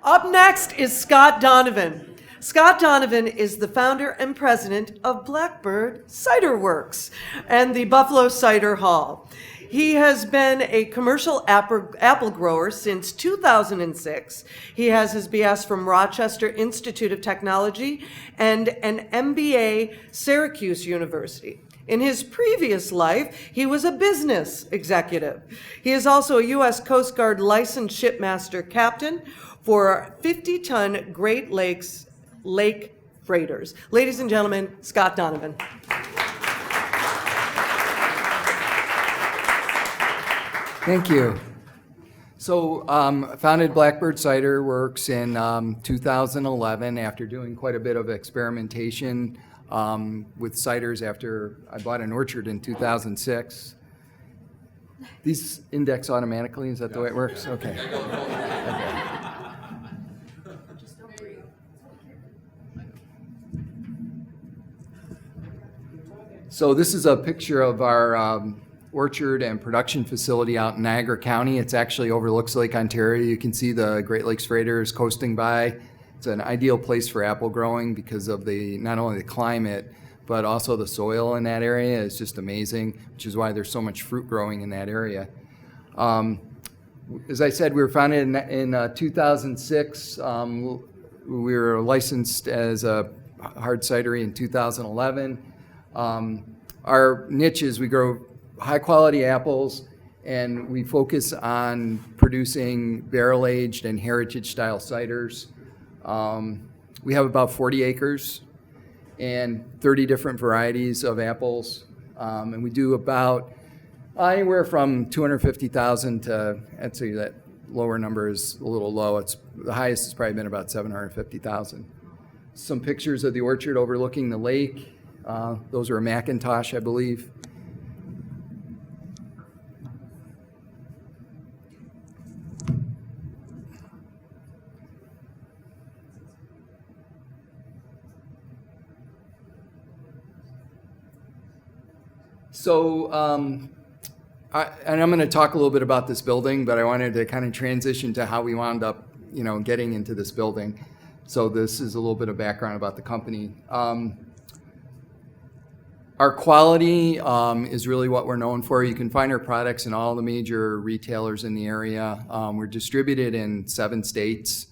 Up next is Scott Donovan. Scott Donovan is the founder and president of Blackbird Cider Works and the Buffalo Cider Hall. He has been a commercial apple grower since 2006. He has his BS from Rochester Institute of Technology and an MBA Syracuse University. In his previous life, he was a business executive. He is also a U.S. Coast Guard licensed shipmaster captain for 50-ton Great Lakes lake freighters. Ladies and gentlemen, Scott Donovan. Thank you. So founded Blackbird Cider Works in 2011 after doing quite a bit of experimentation with ciders after I bought an orchard in 2006. These index automatically, is that the way it works? Okay. So this is a picture of our orchard and production facility out in Niagara County. It actually overlooks Lake Ontario. You can see the Great Lakes freighters coasting by. It's an ideal place for apple growing because of not only the climate, but also the soil in that area is just amazing, which is why there's so much fruit growing in that area. As I said, we were founded in 2006. We were licensed as a hard cidery in 2011. Our niche is we grow high quality apples and we focus on producing barrel aged and heritage style ciders. We have about 40 acres and 30 different varieties of apples. And we do about anywhere from 250,000 to, I'd say that lower number is a little low. The highest has probably been about 750,000. Some pictures of the orchard overlooking the lake. Those are a Macintosh, I believe. So, and I'm going to talk a little bit about this building, but I wanted to kind of transition to how we wound up, getting into this building. So this is a little bit of background about the company. Our quality is really what we're known for. You can find our products in all the major retailers in the area. We're distributed in 7 states,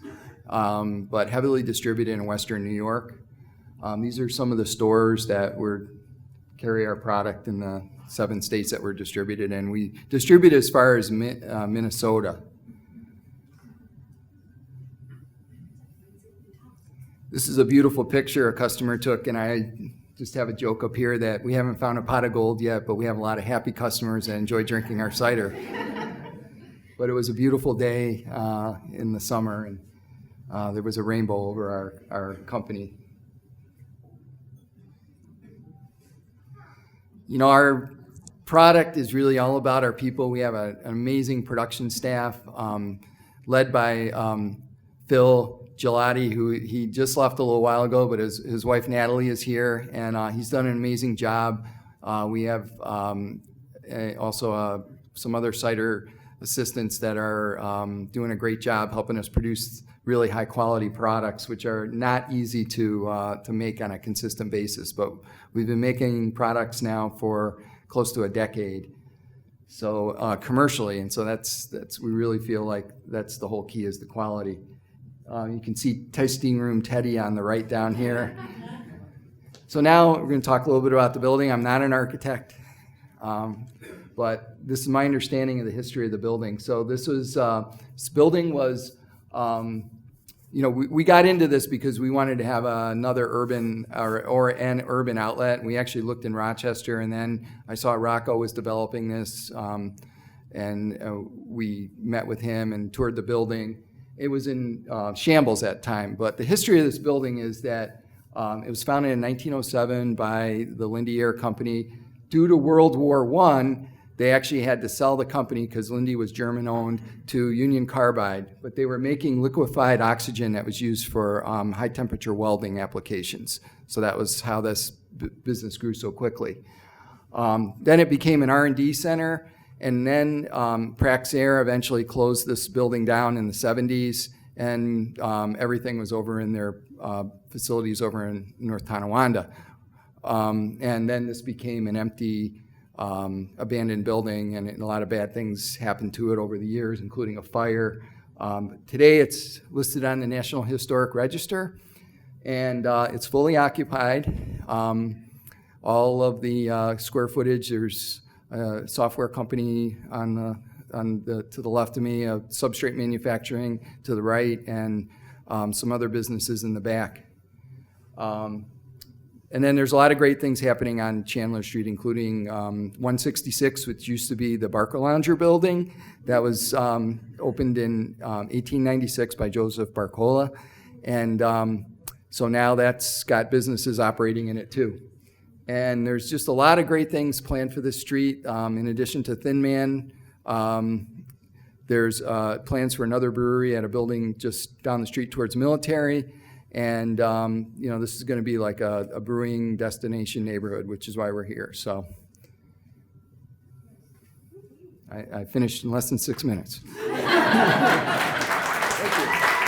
but heavily distributed in Western New York. These are some of the stores that carry our product in the 7 states that we're distributed in. We distribute as far as Minnesota. This is a beautiful picture a customer took, and I just have a joke up here that we haven't found a pot of gold yet, but we have a lot of happy customers that enjoy drinking our cider. But it was a beautiful day in the summer, and there was a rainbow over our company. Our product is really all about our people. We have an amazing production staff led by Phil Gelati, who he just left a little while ago, but his wife Natalie is here, and he's done an amazing job. We have also some other cider assistants that are doing a great job helping us produce really high quality products, which are not easy to make on a consistent basis. But we've been making products now for close to a decade, so commercially, and so that's we really feel like that's the whole key is the quality. You can see Tasting Room Teddy on the right down here. So now we're going to talk a little bit about the building. I'm not an architect, but this is my understanding of the history of the building. So this building was, we got into this because we wanted to have another urban or an urban outlet. We actually looked in Rochester, and then I saw Rocco was developing this, and we met with him and toured the building. It was in shambles at the time, but the history of this building is that it was founded in 1907 by the Linde Air Company. Due to World War I, they actually had to sell the company because Linde was German-owned to Union Carbide, but they were making liquefied oxygen that was used for high-temperature welding applications. So that was how this business grew so quickly. Then it became an R&D center, and then Praxair eventually closed this building down in the 70s, and everything was over in their facilities over in North Tonawanda. And then this became an empty, abandoned building, and a lot of bad things happened to it over the years, including a fire. Today it's listed on the National Historic Register, and it's fully occupied. All of the square footage, there's a software company to the left of me, substrate manufacturing to the right, and some other businesses in the back. And then there's a lot of great things happening on Chandler Street, including 166, which used to be the Barker Lounger building. That was opened in 1896 by Joseph Barcola. And so now that's got businesses operating in it too. And there's just a lot of great things planned for this street. In addition to Thin Man, there's plans for another brewery at a building just down the street towards Military. And, this is going to be like a brewing destination neighborhood, which is why we're here. So I finished in less than 6 minutes. Thank you.